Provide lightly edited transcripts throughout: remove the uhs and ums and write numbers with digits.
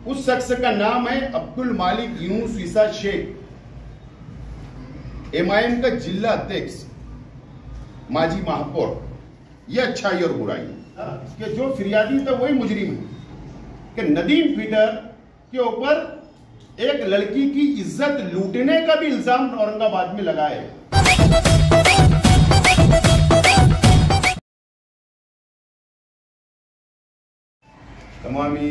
उस शख्स का नाम है अब्दुल मालिक यूनुस ईसा शेख, एमआईएम का जिला अध्यक्ष, माजी महापौर। ये अच्छाई और बुराई कि जो फिरियादी था वही मुजरिम है कि नदीम पीटर के ऊपर एक लड़की की इज्जत लूटने का भी इल्जाम औरंगाबाद में लगा है। तमाम ही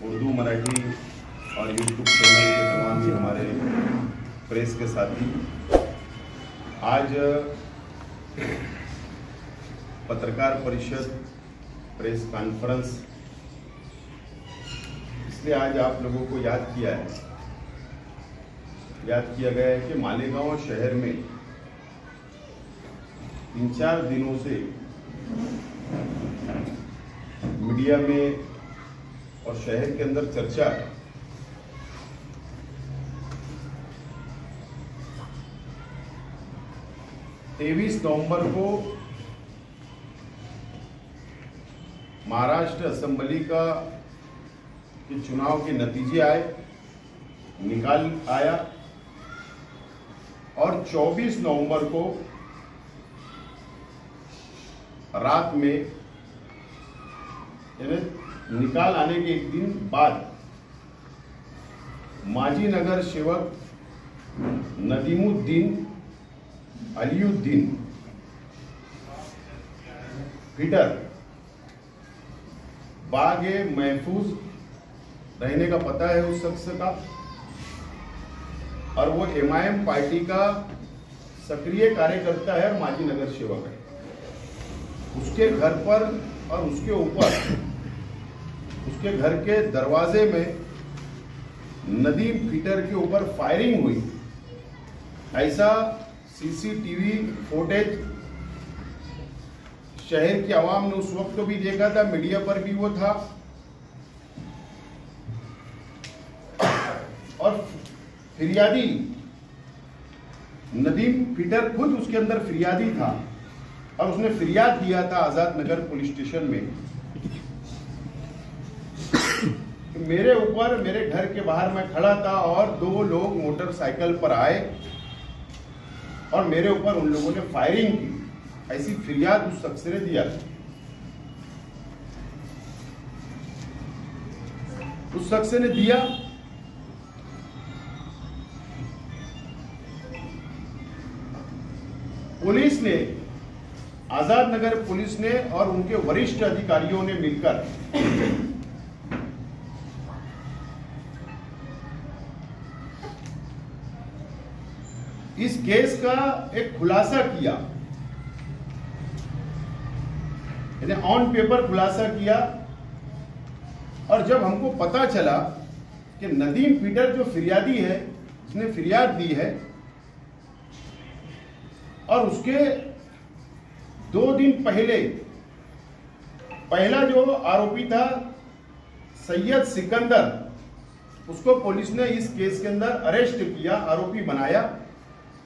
उर्दू, मराठी और यूट्यूब चैनल के तमाम ही हमारे प्रेस के साथी, आज पत्रकार परिषद, प्रेस कॉन्फ्रेंस, इसलिए आज आप लोगों को याद किया गया है कि मालेगांव शहर में 3-4 दिनों से मीडिया में और शहर के अंदर चर्चा है नवंबर को महाराष्ट्र असेंबली के चुनाव के नतीजे निकाल आया और 24 नवंबर को रात में निकाल आने के एक दिन बाद माजी नगर सेवक नदीमुद्दीन अलीउद्दीन पीटर बागे महफूज रहने का पता है उस शख्स का, और वो एमआईएम पार्टी का सक्रिय कार्यकर्ता है और माजी नगर सेवक है। उसके घर पर और उसके ऊपर, उसके घर के दरवाजे में नदीम पीटर के ऊपर फायरिंग हुई, ऐसा सीसीटीवी फुटेज शहर की आवाम ने उस वक्त भी देखा था, मीडिया पर भी वो था। और फिरियादी नदीम पीटर खुद उसके अंदर फिरियादी था और उसने फिरियाद दिया था आजाद नगर पुलिस स्टेशन में कि मेरे ऊपर, मेरे घर के बाहर मैं खड़ा था और 2 लोग मोटरसाइकिल पर आए और मेरे ऊपर उन लोगों ने फायरिंग की, ऐसी फिरियाद उस शख्स ने दिया। उस शख्स ने दिया। पुलिस ने, आजाद नगर पुलिस ने और उनके वरिष्ठ अधिकारियों ने मिलकर इस केस का एक खुलासा किया, यानी ऑन पेपर खुलासा किया। और जब हमको पता चला कि नदीम पीटर जो फिरियादी है, उसने फिरियाद दी है और उसके 2 दिन पहले पहला जो आरोपी था सैयद सिकंदर, उसको पुलिस ने इस केस के अंदर अरेस्ट किया, आरोपी बनाया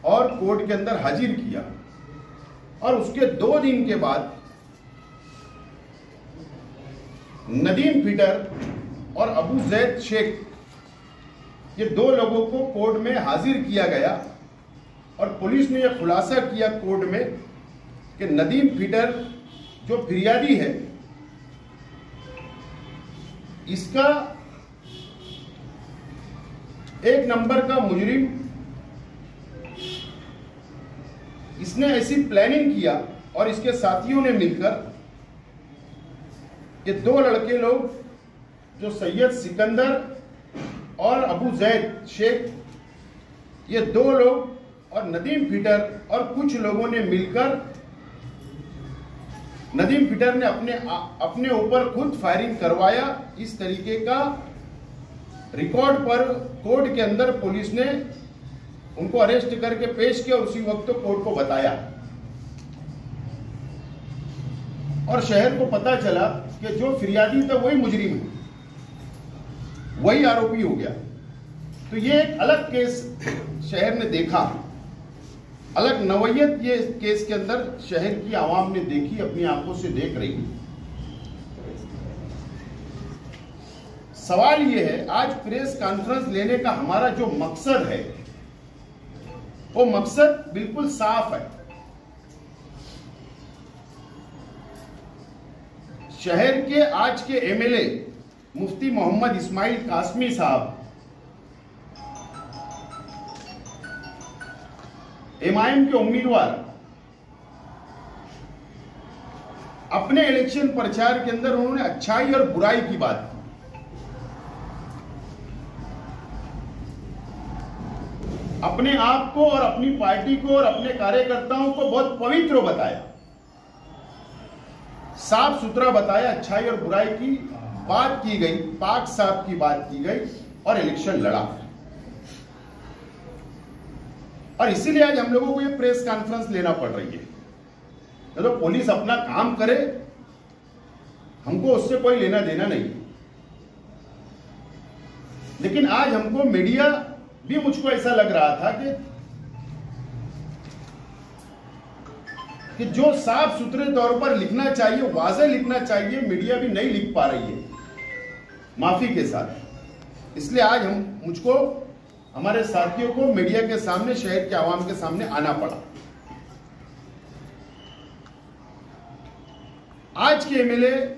और कोर्ट के अंदर हाजिर किया। और उसके 2 दिन के बाद नदीम पीटर और अबू जैद शेख, ये 2 लोगों को कोर्ट में हाजिर किया गया और पुलिस ने यह खुलासा किया कोर्ट में कि नदीम पीटर जो फिरियादी है, इसका 1 नंबर का मुजरिम, इसने ऐसी प्लानिंग किया और इसके साथियों ने मिलकर ये 2 लड़के लोग जो सैयद सिकंदर और अबू जैद शेख, ये 2 लोग और नदीम पीटर और कुछ लोगों ने मिलकर, नदीम पीटर ने अपने ऊपर खुद फायरिंग करवाया। इस तरीके का रिकॉर्ड पर कोर्ट के अंदर पुलिस ने उनको अरेस्ट करके पेश किया और उसी वक्त कोर्ट को बताया। और शहर को पता चला कि जो फिरियादी था वही मुजरिम है, वही आरोपी हो गया। तो ये एक अलग केस शहर ने देखा, अलग नवैयत ये केस के अंदर शहर की आवाम ने देखी, अपनी आंखों से देख रही। सवाल ये है, आज प्रेस कॉन्फ्रेंस लेने का हमारा जो मकसद है वो मकसद बिल्कुल साफ है। शहर के आज के एमएलए मुफ्ती मोहम्मद इस्माइल कासमी साहब एमआईएम के उम्मीदवार अपने इलेक्शन प्रचार के अंदर उन्होंने अच्छाई और बुराई की बात की। अपने आप को और अपनी पार्टी को और अपने कार्यकर्ताओं को बहुत पवित्र बताया, साफ सुथरा बताया, अच्छाई और बुराई की बात की गई, पाक साहब की बात की गई और इलेक्शन लड़ा। और इसीलिए आज हम लोगों को ये प्रेस कॉन्फ्रेंस लेना पड़ रही है। तो पुलिस अपना काम करे, हमको उससे कोई लेना देना नहीं। लेकिन आज हमको मीडिया भी, मुझको ऐसा लग रहा था कि जो साफ सुथरे तौर पर लिखना चाहिए, वाज़ेह लिखना चाहिए, मीडिया भी नहीं लिख पा रही है, माफी के साथ। इसलिए आज मुझको, हमारे साथियों को मीडिया के सामने, शहर के आवाम के सामने आना पड़ा। आज के एमएलए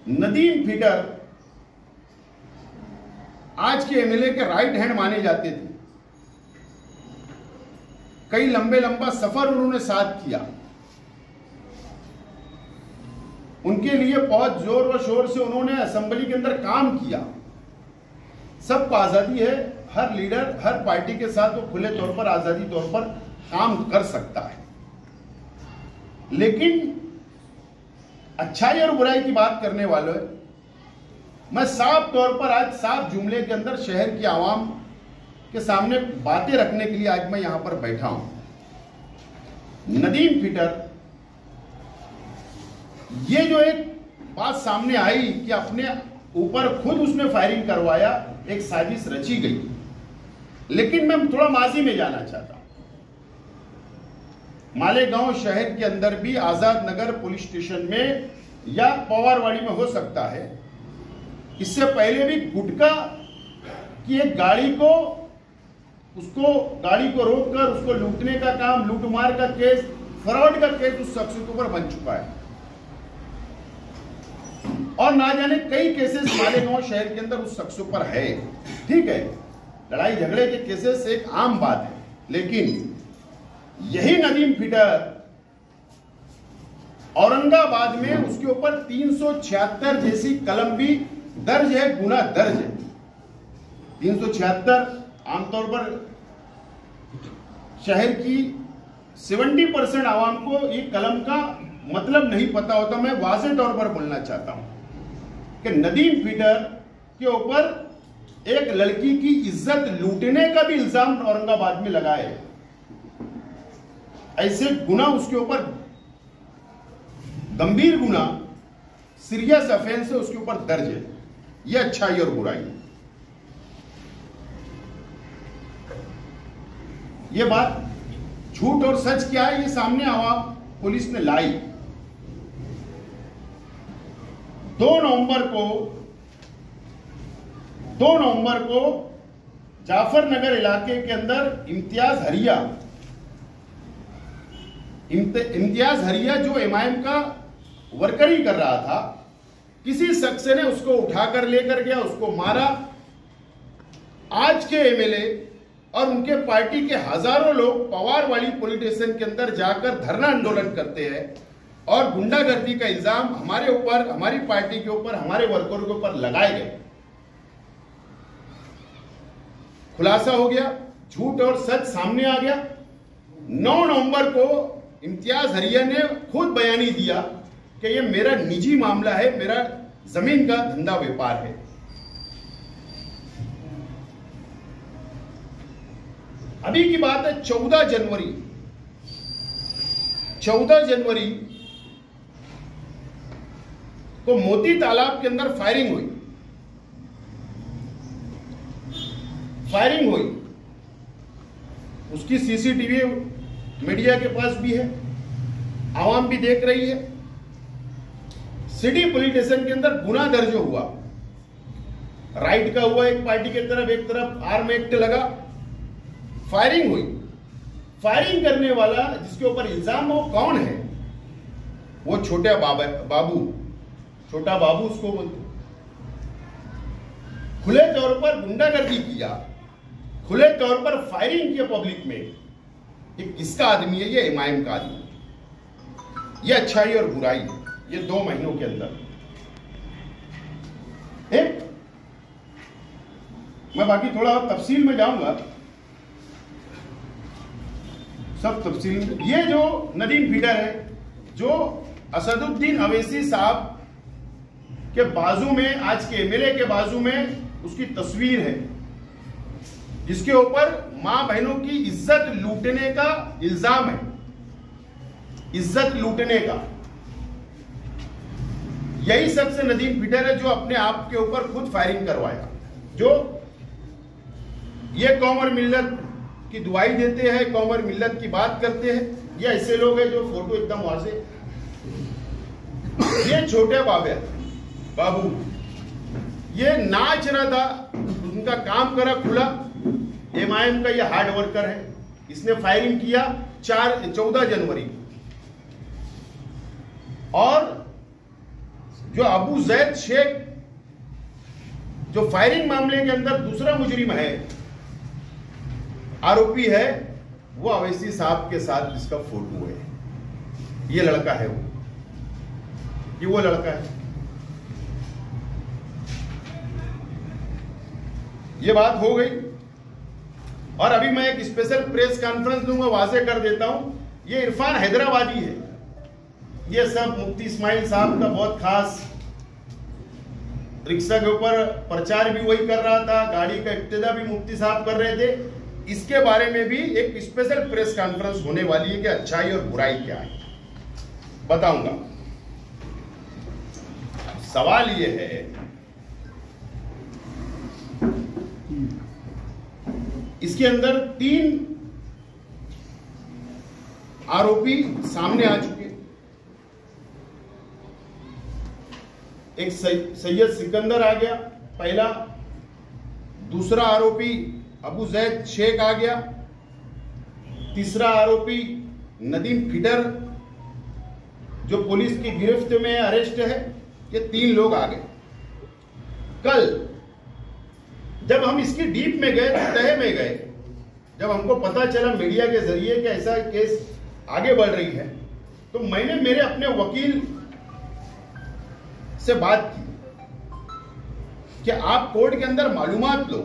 नदीम फिटर आज के एमएलए के राइट हैंड माने जाते थे। कई लंबा सफर उन्होंने साथ किया। उनके लिए बहुत जोर और शोर से उन्होंने असेंबली के अंदर काम किया। सबको आजादी है, हर लीडर हर पार्टी के साथ वो खुले तौर पर, आजादी तौर पर काम कर सकता है। लेकिन अच्छाई और बुराई की बात करने वालों, मैं साफ तौर पर आज साफ जुमले के अंदर शहर की आवाम के सामने बातें रखने के लिए आज मैं यहां पर बैठा हूं। नदीम फिटर, ये जो एक बात सामने आई कि अपने ऊपर खुद उसने फायरिंग करवाया, एक साजिश रची गई। लेकिन मैं थोड़ा माजी में जाना चाहता हूं। मालेगांव शहर के अंदर भी आजाद नगर पुलिस स्टेशन में या पवारवाड़ी में हो सकता है, इससे पहले भी गुटखा की एक गाड़ी को रोककर उसको लूटने का काम, लूटमार का केस, फ्रॉड का केस उस शख्स के ऊपर बन चुका है। और ना जाने कई केसेस मालेगांव शहर के अंदर उस शख्स पर है। ठीक है, लड़ाई झगड़े के केसेस एक आम बात है, लेकिन यही नदीम फिटर औरंगाबाद में उसके ऊपर 376 जैसी कलम भी दर्ज है, गुना दर्ज है। 376 आमतौर पर शहर की 70% आवाम को ये कलम का मतलब नहीं पता होता। मैं वाज़ेह तौर पर बोलना चाहता हूं कि नदीम फिटर के ऊपर एक लड़की की इज्जत लूटने का भी इल्जाम औरंगाबाद में लगा है। ऐसे गुना उसके ऊपर, गंभीर गुना, सीरियस ऑफेंस है उसके ऊपर दर्ज है। यह अच्छाई और बुराई, ये बात झूठ और सच क्या है, ये सामने आवाम पुलिस ने लाई। 2 नवंबर को जाफर नगर इलाके के अंदर इम्तियाज हरिया जो एमआईएम का वर्करी कर रहा था, किसी शख्स ने उसको उठाकर लेकर गया, उसको मारा। आज के एमएलए और उनके पार्टी के हजारों लोग पवारवाड़ी पुलिस स्टेशन के अंदर जाकर धरना आंदोलन करते हैं और गुंडागर्दी का इल्जाम हमारे ऊपर, हमारी पार्टी के ऊपर, हमारे वर्करों के ऊपर लगाए गए। खुलासा हो गया, झूठ और सच सामने आ गया। 9 नवंबर को इम्तियाज हरिया ने खुद बयानी दिया कि यह मेरा निजी मामला है, मेरा जमीन का धंधा व्यापार है। अभी की बात है 14 जनवरी को मोती तालाब के अंदर फायरिंग हुई। उसकी सीसीटीवी मीडिया के पास भी है, आवाम भी देख रही है। सिटी पुलिस स्टेशन के अंदर गुना दर्ज हुआ राइट का हुआ एक पार्टी की तरफ, एक तरफ आर्म एक्ट लगा, फायरिंग हुई। फायरिंग करने वाला जिसके ऊपर इल्जाम हो कौन है? वो छोटा बाबू उसको बोलते। खुले तौर पर गुंडागर्दी किया, खुले तौर पर फायरिंग किया पब्लिक में। ये किसका आदमी है? ये एमआईएम का आदमी है। ये अच्छाई और बुराई है, ये 2 महीनों के अंदर। मैं बाकी थोड़ा तफसील में जाऊंगा, सब तफसील में। ये जो नदीम फीडर है, जो असदुद्दीन अवैसी साहब के बाजू में, आज के एमएलए के बाजू में उसकी तस्वीर है, जिसके ऊपर मां बहनों की इज्जत लूटने का इल्जाम है। इज्जत लूटने का यही शख्स नदीम फीडर है, जो अपने आप के ऊपर खुद फायरिंग करवाया। जो ये कौम और मिल्लत की दुआई देते हैं, कौम और मिल्लत की बात करते हैं, ये ऐसे लोग हैं जो फोटो एकदम वाजे। ये छोटे बाबू ये नाच रहा था, उनका काम करा खुला। एमआईएम का ये हार्ड वर्कर है, इसने फायरिंग किया 14 जनवरी। और जो अबू जैद शेख, जो फायरिंग मामले के अंदर दूसरा मुजरिम है, आरोपी है, वो अवैसी साहब के साथ जिसका फोटो है। ये लड़का है, वो लड़का है। ये बात हो गई। और अभी मैं एक स्पेशल प्रेस कॉन्फ्रेंस दूंगा, वाजे कर देता हूं। ये इरफान हैदराबादी है। ये सब मुफ्ती इस्माइल साहब का बहुत खास, रिक्शा के ऊपर प्रचार भी वही कर रहा था, गाड़ी का इब्तिदा भी मुफ्ती साहब कर रहे थे। इसके बारे में भी एक स्पेशल प्रेस कॉन्फ्रेंस होने वाली है कि अच्छाई और बुराई क्या है, बताऊंगा। सवाल ये है, इसके अंदर 3 आरोपी सामने आ चुके। एक सैयद सिकंदर आ गया पहला, दूसरा आरोपी अबू जैद शेख आ गया, तीसरा आरोपी नदीम फीडर जो पुलिस की गिरफ्त में अरेस्ट है। ये 3 लोग आ गए। कल जब हम इसकी डीप में गए, तह में गए, जब हमको पता चला मीडिया के जरिए कि ऐसा केस आगे बढ़ रही है, तो मैंने मेरे अपने वकील से बात की कि आप कोर्ट के अंदर मालूमात लो।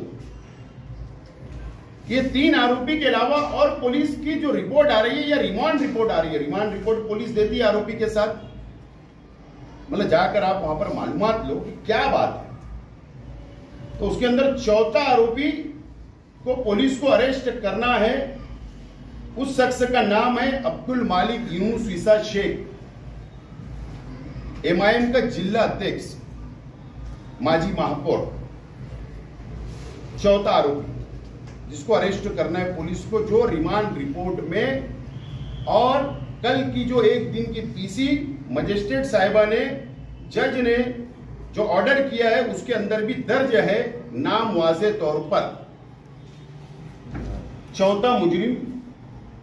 ये 3 आरोपी के अलावा और पुलिस की जो रिपोर्ट आ रही है, या रिमांड रिपोर्ट आ रही है, रिमांड रिपोर्ट पुलिस देती है आरोपी के साथ, मतलब जाकर आप वहां पर मालूमात लो कि क्या बात है। तो उसके अंदर चौथा आरोपी को पुलिस को अरेस्ट करना है। उस शख्स का नाम है अब्दुल मालिक यूनुस ईसा शेख, एमआईएम का जिला अध्यक्ष, माजी महापौर। चौथा आरोपी जिसको अरेस्ट करना है पुलिस को, जो रिमांड रिपोर्ट में और कल की जो 1 दिन की पीसी मजिस्ट्रेट साहिबा ने, जज ने जो ऑर्डर किया है, उसके अंदर भी दर्ज है नाम वाज़े तौर पर। चौथा मुजरिम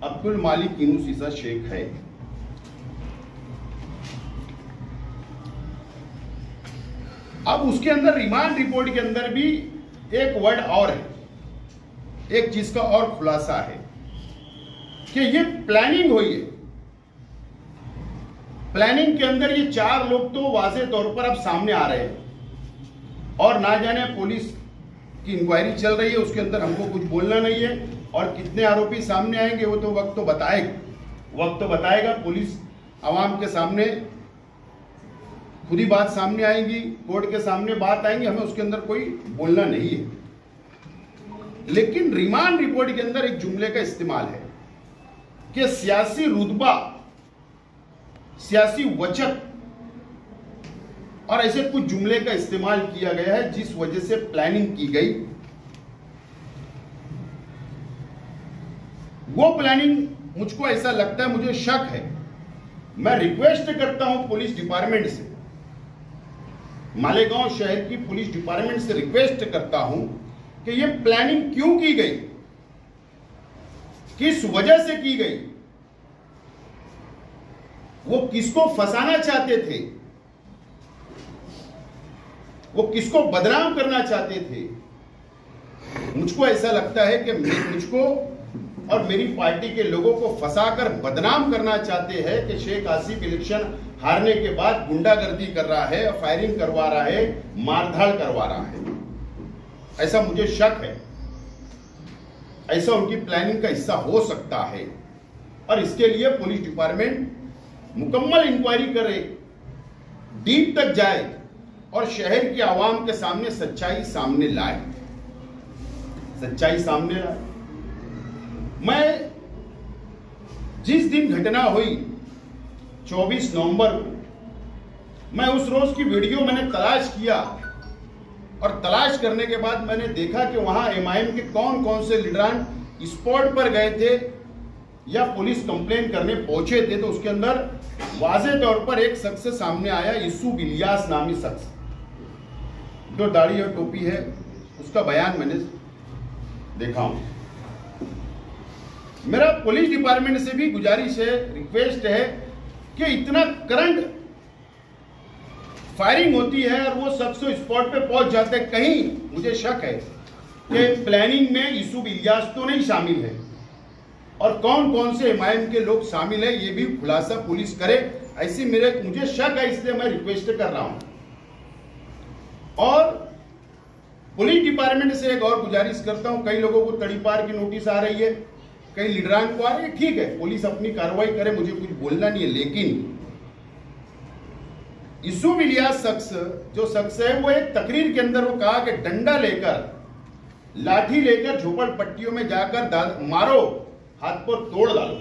अब्दुल मालिक यूनुस ईसा शेख है। अब उसके अंदर रिमांड रिपोर्ट के अंदर भी एक वर्ड और है, एक चीज का और खुलासा है कि ये प्लानिंग हुई है। प्लानिंग के अंदर ये 4 लोग तो वाज़े तौर पर अब सामने आ रहे हैं, और ना जाने पुलिस की इंक्वायरी चल रही है, उसके अंदर हमको कुछ बोलना नहीं है। और कितने आरोपी सामने आएंगे वो तो वक्त तो बताएगा। पुलिस आवाम के सामने खुद ही बात सामने आएंगी, कोर्ट के सामने बात आएंगी, हमें उसके अंदर कोई बोलना नहीं है। लेकिन रिमांड रिपोर्ट के अंदर एक जुमले का इस्तेमाल है कि सियासी रुतबा, सियासी वचन और ऐसे कुछ जुमले का इस्तेमाल किया गया है, जिस वजह से प्लानिंग की गई। वो प्लानिंग, मुझको ऐसा लगता है, मुझे शक है, मैं रिक्वेस्ट करता हूं पुलिस डिपार्टमेंट से मालेगांव शहर की पुलिस डिपार्टमेंट से रिक्वेस्ट करता हूं कि यह प्लानिंग क्यों की गई, किस वजह से की गई, वो किसको फंसाना चाहते थे, वो किसको बदनाम करना चाहते थे। मुझको ऐसा लगता है कि मुझको और मेरी पार्टी के लोगों को फंसाकर बदनाम करना चाहते हैं कि शेख आसिफ इलेक्शन हारने के बाद गुंडागर्दी कर रहा है, फायरिंग करवा रहा है, मारधाड़ करवा रहा है। ऐसा मुझे शक है, ऐसा उनकी प्लानिंग का हिस्सा हो सकता है और इसके लिए पुलिस डिपार्टमेंट मुकम्मल इंक्वायरी करे, डीप तक जाए और शहर की आवाम के सामने सच्चाई सामने लाए, सच्चाई सामने लाए। मैं जिस दिन घटना हुई 24 नवंबर को, मैं उस रोज की वीडियो मैंने तलाश किया और तलाश करने के बाद मैंने देखा कि वहां एमआईएम के कौन कौन से लीडरान स्पॉट पर गए थे या पुलिस कंप्लेन करने पहुंचे थे। तो उसके अंदर वाज़े तौर पर एक शख्स सामने आया, यूसुफ इलियास नामी शख्स, जो दाढ़ी और टोपी है, उसका बयान मैंने देखा हूं। मेरा पुलिस डिपार्टमेंट से भी गुजारिश है, रिक्वेस्ट है कि इतना करंट फायरिंग होती है और वो शख्स स्पॉट पे पहुंच जाते हैं, कहीं मुझे शक है कि प्लानिंग में यूसुफ इलियास तो नहीं शामिल है और कौन कौन से एमआईएम के लोग शामिल है ये भी खुलासा पुलिस करे, ऐसी मुझे शक है, इसलिए मैं रिक्वेस्ट कर रहा हूं। और पुलिस डिपार्टमेंट से एक और गुजारिश करता हूं, कई लोगों को तड़ीपार की नोटिस आ रही है, कई लीडरान को आ रही है, ठीक है, पुलिस अपनी कार्रवाई करे, मुझे कुछ बोलना नहीं है, लेकिन यूसुफ इलियास शख्स जो शख्स है वो एक तकरीर के अंदर वो कहा कि डंडा लेकर, लाठी लेकर झोपड़पट्टियों में जाकर मारो, हाथ पर तोड़ डालो।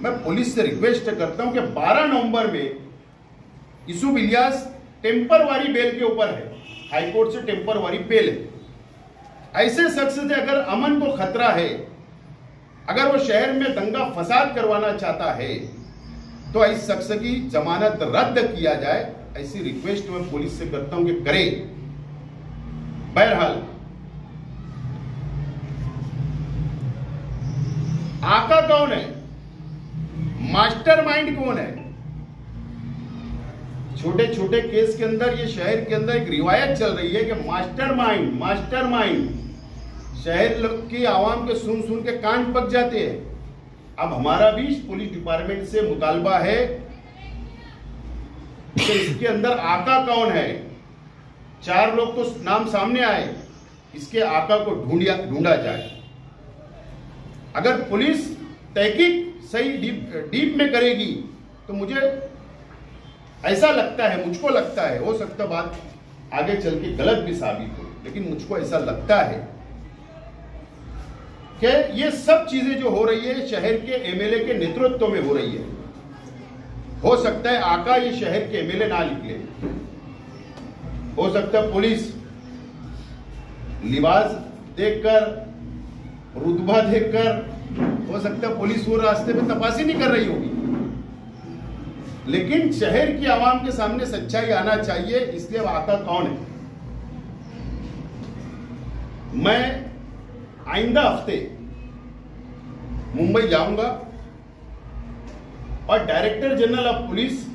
मैं पुलिस से रिक्वेस्ट करता हूं कि 12 नवंबर में यूसुफ इलियास टेम्परवारी बेल के ऊपर है, हाईकोर्ट से टेम्परवारी बेल है। ऐसे शख्स से अगर अमन को खतरा है, अगर वो शहर में दंगा फसाद करवाना चाहता है, तो इस शख्स की जमानत रद्द किया जाए, ऐसी रिक्वेस्ट मैं पुलिस से करता हूं कि करे। बहरहाल आका कौन है, मास्टरमाइंड कौन है? छोटे छोटे केस के अंदर ये शहर के अंदर एक रिवायत चल रही है कि मास्टरमाइंड शहर की आवाम के सुन सुन के कान पक जाते हैं। अब हमारा भी पुलिस डिपार्टमेंट से मुतालबा है कि इसके अंदर आका कौन है। 4 लोग तो नाम सामने आए, इसके आका को ढूंढा जाए। अगर पुलिस तहकीक सही डीप में करेगी तो मुझे ऐसा लगता है, मुझको लगता है, हो सकता बात आगे चल के गलत भी साबित हो, लेकिन मुझको ऐसा लगता है कि ये सब चीजें जो हो रही है शहर के एमएलए के नेतृत्व में हो रही है। हो सकता है आका ये शहर के एमएलए ना निकले, हो सकता है पुलिस लिबास देखकर, रुतबा देखकर, हो सकता है पुलिस वो रास्ते में तपाशी नहीं कर रही होगी, लेकिन शहर की आवाम के सामने सच्चाई आना चाहिए। इसलिए आका कौन है? मैं आइंदा हफ्ते मुंबई जाऊंगा और डायरेक्टर जनरल ऑफ पुलिस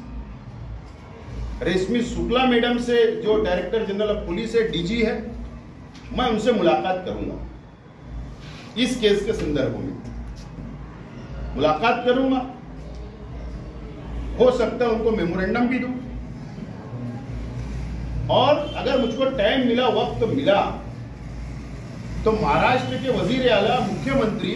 रेशमी शुक्ला मैडम से, जो डायरेक्टर जनरल ऑफ पुलिस है, डीजी है, मैं उनसे मुलाकात करूंगा। इस केस के संदर्भ में मुलाकात करूंगा, हो सकता है उनको मेमोरेंडम भी दूं, और अगर मुझको टाइम मिला, वक्त मिला, तो महाराष्ट्र के वजीर आला, मुख्यमंत्री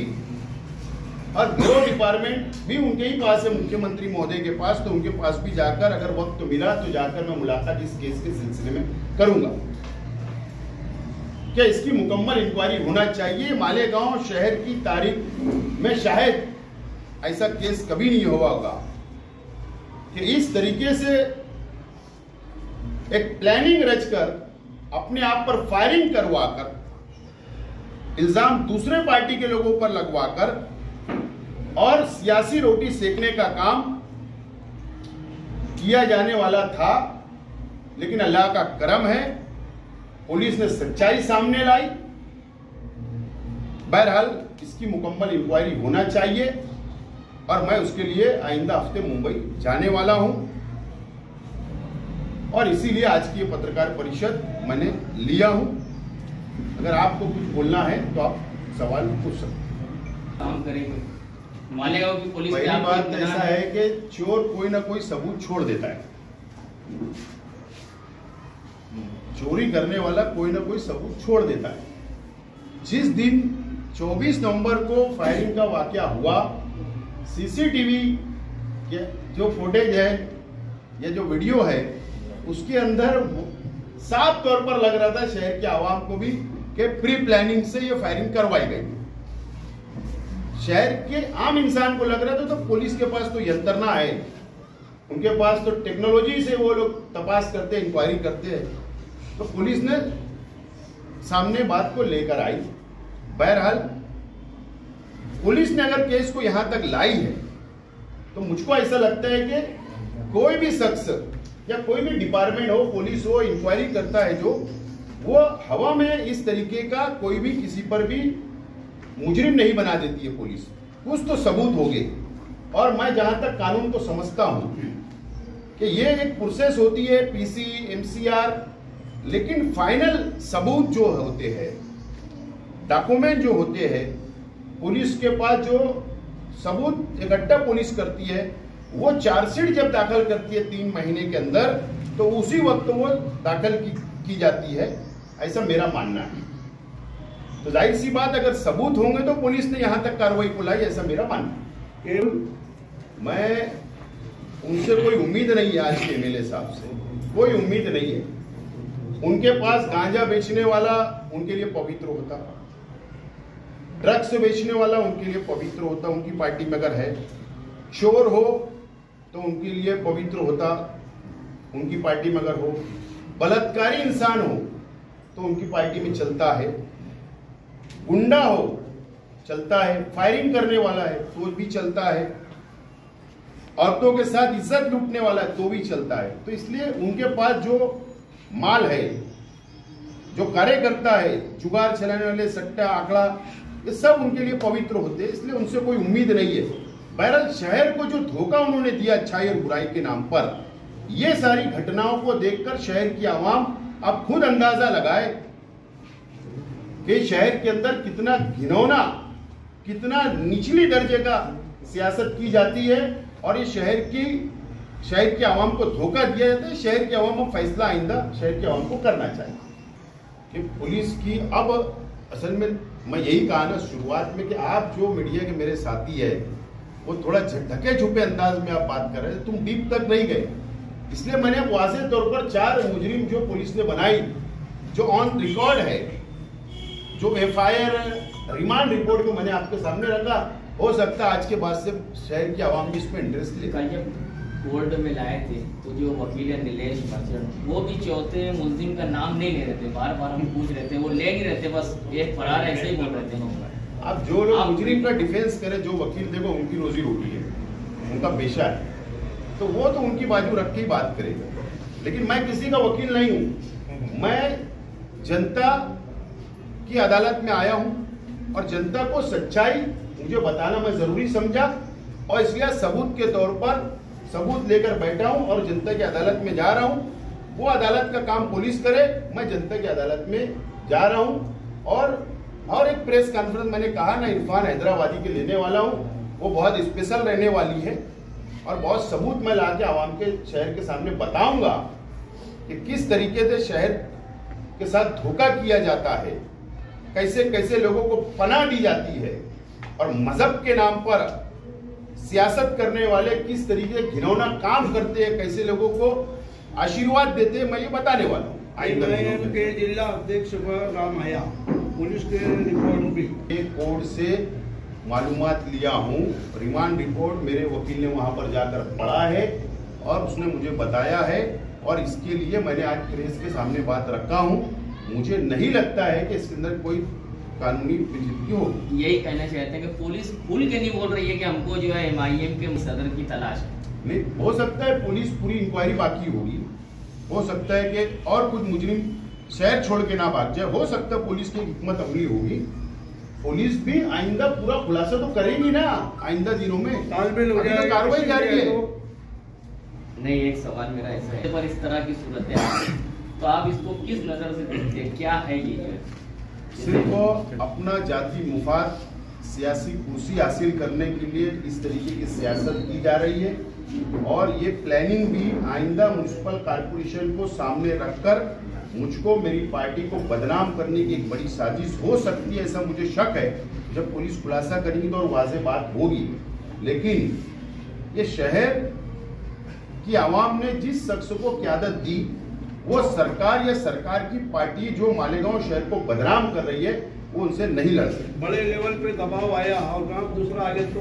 और गृह डिपार्टमेंट भी उनके ही पास है, मुख्यमंत्री महोदय के पास, तो उनके पास भी जाकर अगर वक्त मिला तो जाकर मैं मुलाकात इस केस के सिलसिले में करूंगा। क्या इसकी मुकम्मल इंक्वायरी होना चाहिए। मालेगांव शहर की तारीख में शायद ऐसा केस कभी नहीं हुआ होगा कि इस तरीके से एक प्लानिंग रचकर अपने आप पर फायरिंग करवाकर, इल्जाम दूसरे पार्टी के लोगों पर लगवाकर और सियासी रोटी सेकने का काम किया जाने वाला था। लेकिन अल्लाह का करम है, पुलिस ने सच्चाई सामने लाई। बहरहाल इसकी मुकम्मल इंक्वायरी होना चाहिए और मैं उसके लिए आइंदा हफ्ते मुंबई जाने वाला हूं और इसीलिए आज की ये पत्रकार परिषद मैंने लिया हूं। अगर आपको कुछ बोलना है तो आप सवाल पूछ सकते। काम करेंगे मालेगांव की पुलिस। पहली बात ऐसा है कि चोर कोई ना कोई सबूत छोड़ देता है, चोरी करने वाला कोई ना कोई सबूत छोड़ देता है। जिस दिन 24 नवंबर को फायरिंग का वाकया हुआ, सीसीटीवी के जो फुटेज है या जो वीडियो है उसके अंदर साफ तौर पर लग रहा था शहर के आवाम को भी कि प्री प्लानिंग से ये फायरिंग करवाई गई। शहर के आम इंसान को लग रहा था तो पुलिस के पास तो यंत्र ना है, उनके पास तो टेक्नोलॉजी से वो लोग तपास करते हैं, इंक्वायरी करते हैं, तो पुलिस ने सामने बात को लेकर आई। बहरहाल पुलिस ने अगर केस को यहां तक लाई है तो मुझको ऐसा लगता है कि कोई भी शख्स या कोई भी डिपार्टमेंट हो, पुलिस हो, इंक्वायरी करता है जो, वो हवा में इस तरीके का कोई भी किसी पर भी मुजरिम नहीं बना देती है पुलिस। कुछ तो सबूत होंगे और मैं जहां तक कानून को समझता हूं कि ये एक प्रोसेस होती है, पीसी, एमसीआर, लेकिन फाइनल सबूत जो होते हैं, डॉक्यूमेंट जो होते हैं, पुलिस के पास जो सबूत इकट्ठा पुलिस करती है, वो चार्जशीट जब दाखिल करती है 3 महीने के अंदर, तो उसी वक्त वो दाखिल की जाती है, ऐसा मेरा मानना है। तो जाहिर सी बात, अगर सबूत होंगे तो पुलिस ने यहां तक कार्रवाई को लाई, ऐसा मेरा मानना है। मैं उनसे कोई उम्मीद नहीं है, आज के एमएलए साहब से कोई उम्मीद नहीं है। उनके पास गांजा बेचने वाला उनके लिए पवित्र होता, ड्रग्स बेचने वाला उनके लिए पवित्र होता, उनकी पार्टी में अगर है, चोर हो तो उनके लिए पवित्र होता, उनकी पार्टी में अगर हो, बलात्कारी इंसान हो तो उनकी पार्टी में चलता है, गुंडा हो चलता है, फायरिंग करने वाला है तो भी चलता है, औरतों के साथ इज्जत लूटने वाला है तो भी चलता है। तो इसलिए उनके पास जो माल है, जो कार्यकर्ता है, जुगाड़ चलाने वाले, सट्टा, आंकड़ा, ये सब उनके लिए पवित्र होते हैं, इसलिए उनसे कोई उम्मीद नहीं है। बहरहाल शहर को जो धोखा उन्होंने दिया अच्छाई और बुराई के नाम पर, ये सारी घटनाओं को देखकर शहर की आवाम अब खुद अंदाजा लगाए कि शहर के अंदर कितना घिनौना, कितना निचली दर्जे का सियासत की जाती है और ये शहर की आवाम को धोखा दिया जाता है। शहर की आवाम को फैसला आइंदा शहर की आवाम को करना चाहिए कि पुलिस की, अब असल में मैं यही कहा ना शुरुआत में कि आप जो मीडिया के मेरे साथी है वो थोड़ा ढके छुपे अंदाज में आप बात कर रहे हैं, तुम डीप तक नहीं गए। इसलिए मैंने वाज़ेह तौर पर 4 मुजरिम जो पुलिस ने बनाई, जो ऑन रिकॉर्ड है, जो एफआईआर रिमांड रिपोर्ट को मैंने आपके सामने रखा। हो सकता है आज के बाद से शहर की आवाम भी इसमें इंटरेस्ट ले। जब कोर्ट में लाए थे तो जो वकील है नीलेश मर्चेंट, वो भी चौथे मुलजिम का नाम नहीं ले रहे थे, बार बार हम पूछ रहे थे, वो ले नहीं रहे थे, बस एक फरार ऐसे ही बोल रहे थे। अब जो लोग मुजरिम का डिफेंस करे, जो वकील, देखो उनकी रोजी रोटी है, उनका पेशा है, तो वो तो उनकी बाजू रख के ही बात करेगा। लेकिन मैं किसी का वकील नहीं हूं, मैं जनता की अदालत में आया हूं और जनता को सच्चाई मुझे बताना मैं जरूरी समझा और इसलिए सबूत के तौर पर सबूत लेकर बैठा हूं और जनता की अदालत में जा रहा हूं। वो अदालत का काम पुलिस करे, मैं जनता की अदालत में जा रहा हूं। और एक प्रेस कॉन्फ्रेंस मैंने कहा ना, इरफान हैदराबादी के लेने वाला हूं, वो बहुत स्पेशल रहने वाली है और बहुत सबूत मैं लाके आवाम के, शहर के सामने बताऊंगा कि किस तरीके से शहर के साथ धोखा किया जाता है, कैसे कैसे लोगों को पनाह दी जाती है और मजहब के नाम पर सियासत करने वाले किस तरीके से घिनौना काम करते हैं, कैसे लोगों को आशीर्वाद देते हैं, मैं ये बताने वाला हूँ। के जिला अध्यक्ष पर नाम आया पुलिस के रिपोर्ट भी कोर्ट से मालूमात लिया हूँ, रिमांड रिपोर्ट मेरे वकील ने वहां पर जाकर पढ़ा है और उसने मुझे बताया है और इसके लिए मैंने आज प्रेस के सामने बात रखा हूँ। मुझे नहीं लगता है कि इसके अंदर कोई कानूनी पेचीदगी हो। यही कहना चाहते हैं कि पुलिस खुल के नहीं बोल रही है कि हमको जो है MIM के सदर की तलाश है। नहीं हो सकता है, पुलिस पूरी इंक्वायरी बाकी होगी, हो सकता है कि और कुछ मुजरिम शहर छोड़ के ना भाग जाए, हो सकता है पुलिस की हिकमत अमली होगी, पुलिस भी आइंदा पूरा खुलासा तो करेगी ना आइंदा दिनों में, तालमेल हो जाएगा, कार्रवाई जारी है। नहीं, एक सवाल मेरा ऐसा है, पर इस तरह की सूरत है तो आप इसको किस नजर से देखते हैं, क्या है ये? सिर्फ अपना जाति मुफाद सियासी कुर्सी हासिल करने के लिए इस तरीके की सियासत की जा रही है, और ये प्लानिंग भी आइंदा म्युनिसिपल कॉर्पोरेशन को सामने रखकर मुझको, मेरी पार्टी को बदनाम करने की एक बड़ी साजिश हो सकती है, ऐसा मुझे शक है। जब पुलिस खुलासा करेगी तो और वाज़ेह बात होगी, लेकिन ये शहर की आवाम ने जिस शख्स को क़यादत दी, वो सरकार या सरकार की पार्टी जो मालेगांव शहर को बदनाम कर रही है, वो उनसे नहीं लड़ सकती। बड़े लेवल पे दबाव आया और काम दूसरा आगे तो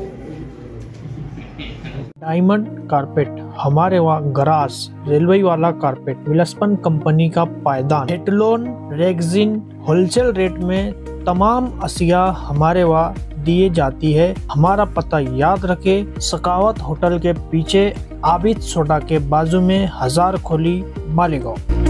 डायमंड कारपेट, हमारे वहाँ ग्रास, रेलवे वाला कारपेट, विलस्पन कंपनी का पायदान, हेटलोन रेगजिन होलसेल रेट में तमाम अशिया हमारे वहाँ दिए जाती है। हमारा पता याद रखे, सकावत होटल के पीछे, आबिद सोडा के बाजू में, हजार खोली, मालेगांव।